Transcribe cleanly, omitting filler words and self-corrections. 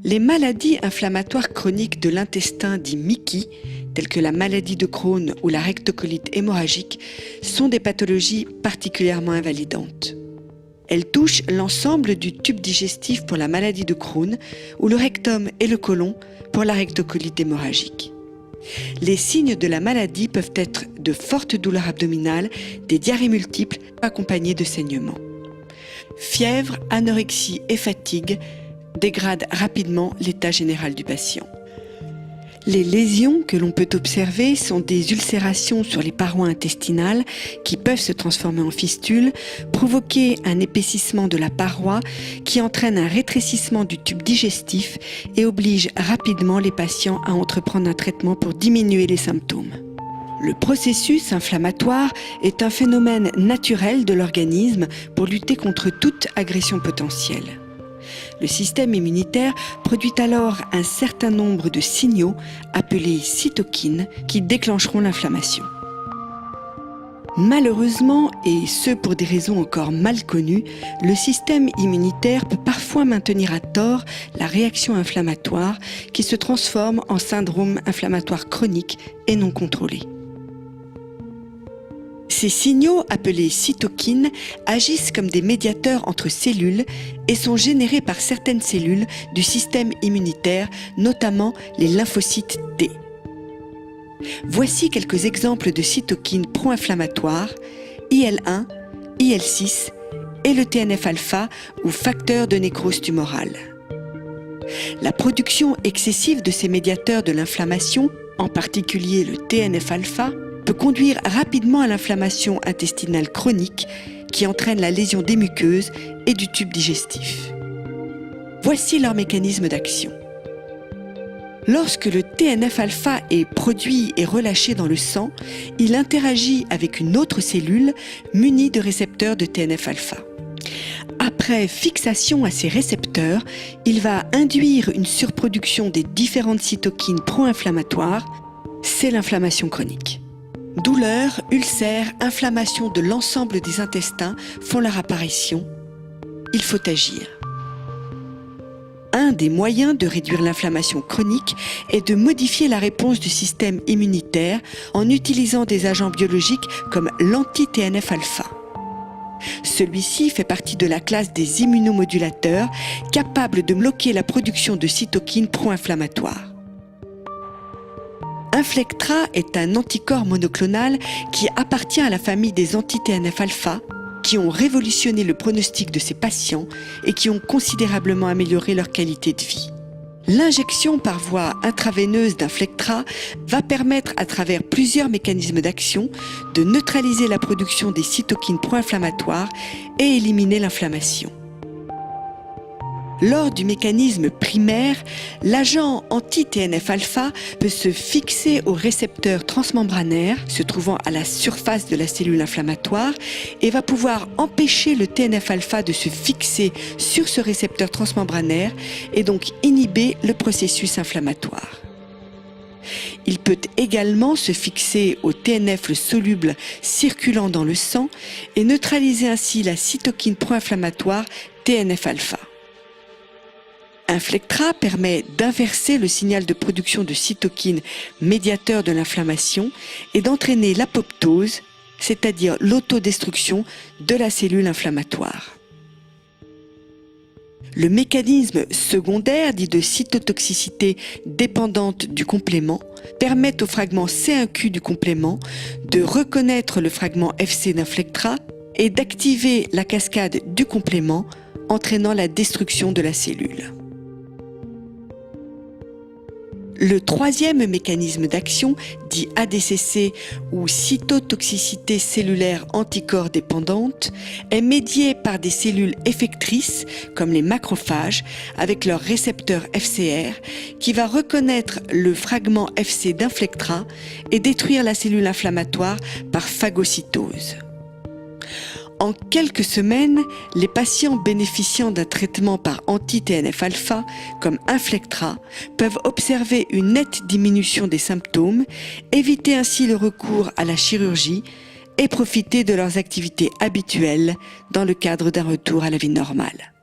Les maladies inflammatoires chroniques de l'intestin dit MICI, telles que la maladie de Crohn ou la rectocolite hémorragique, sont des pathologies particulièrement invalidantes. Elles touchent l'ensemble du tube digestif pour la maladie de Crohn ou le rectum et le côlon pour la rectocolite hémorragique. Les signes de la maladie peuvent être de fortes douleurs abdominales, des diarrhées multiples accompagnées de saignements. Fièvre, anorexie et fatigue dégradent rapidement l'état général du patient. Les lésions que l'on peut observer sont des ulcérations sur les parois intestinales qui peuvent se transformer en fistules, provoquer un épaississement de la paroi qui entraîne un rétrécissement du tube digestif et oblige rapidement les patients à entreprendre un traitement pour diminuer les symptômes. Le processus inflammatoire est un phénomène naturel de l'organisme pour lutter contre toute agression potentielle. Le système immunitaire produit alors un certain nombre de signaux appelés cytokines qui déclencheront l'inflammation. Malheureusement, et ce pour des raisons encore mal connues, le système immunitaire peut parfois maintenir à tort la réaction inflammatoire qui se transforme en syndrome inflammatoire chronique et non contrôlé. Ces signaux, appelés cytokines, agissent comme des médiateurs entre cellules et sont générés par certaines cellules du système immunitaire, notamment les lymphocytes T. Voici quelques exemples de cytokines pro-inflammatoires, IL-1, IL-6 et le TNF-alpha ou facteur de nécrose tumorale. La production excessive de ces médiateurs de l'inflammation, en particulier le TNF-alpha, peut conduire rapidement à l'inflammation intestinale chronique qui entraîne la lésion des muqueuses et du tube digestif. Voici leur mécanisme d'action. Lorsque le TNF-alpha est produit et relâché dans le sang, il interagit avec une autre cellule munie de récepteurs de TNF-alpha. Après fixation à ces récepteurs, il va induire une surproduction des différentes cytokines pro-inflammatoires. C'est l'inflammation chronique. Douleurs, ulcères, inflammation de l'ensemble des intestins font leur apparition. Il faut agir. Un des moyens de réduire l'inflammation chronique est de modifier la réponse du système immunitaire en utilisant des agents biologiques comme l'anti-TNF-alpha. Celui-ci fait partie de la classe des immunomodulateurs capables de bloquer la production de cytokines pro-inflammatoires. Inflectra est un anticorps monoclonal qui appartient à la famille des anti-TNF-alpha qui ont révolutionné le pronostic de ces patients et qui ont considérablement amélioré leur qualité de vie. L'injection par voie intraveineuse d'Inflectra va permettre, à travers plusieurs mécanismes d'action, de neutraliser la production des cytokines pro-inflammatoires et éliminer l'inflammation. Lors du mécanisme primaire, l'agent anti-TNF-alpha peut se fixer au récepteur transmembranaire se trouvant à la surface de la cellule inflammatoire et va pouvoir empêcher le TNF-alpha de se fixer sur ce récepteur transmembranaire et donc inhiber le processus inflammatoire. Il peut également se fixer au TNF soluble circulant dans le sang et neutraliser ainsi la cytokine pro-inflammatoire TNF-alpha. Inflectra permet d'inverser le signal de production de cytokines médiateurs de l'inflammation et d'entraîner l'apoptose, c'est-à-dire l'autodestruction de la cellule inflammatoire. Le mécanisme secondaire, dit de cytotoxicité dépendante du complément, permet au fragment C1q du complément de reconnaître le fragment Fc d'Inflectra et d'activer la cascade du complément, entraînant la destruction de la cellule. Le troisième mécanisme d'action, dit ADCC ou cytotoxicité cellulaire anticorps dépendante, est médié par des cellules effectrices comme les macrophages avec leur récepteur FCR qui va reconnaître le fragment Fc d'Inflectra et détruire la cellule inflammatoire par phagocytose. En quelques semaines, les patients bénéficiant d'un traitement par anti-TNF-alpha, comme Inflectra, peuvent observer une nette diminution des symptômes, éviter ainsi le recours à la chirurgie et profiter de leurs activités habituelles dans le cadre d'un retour à la vie normale.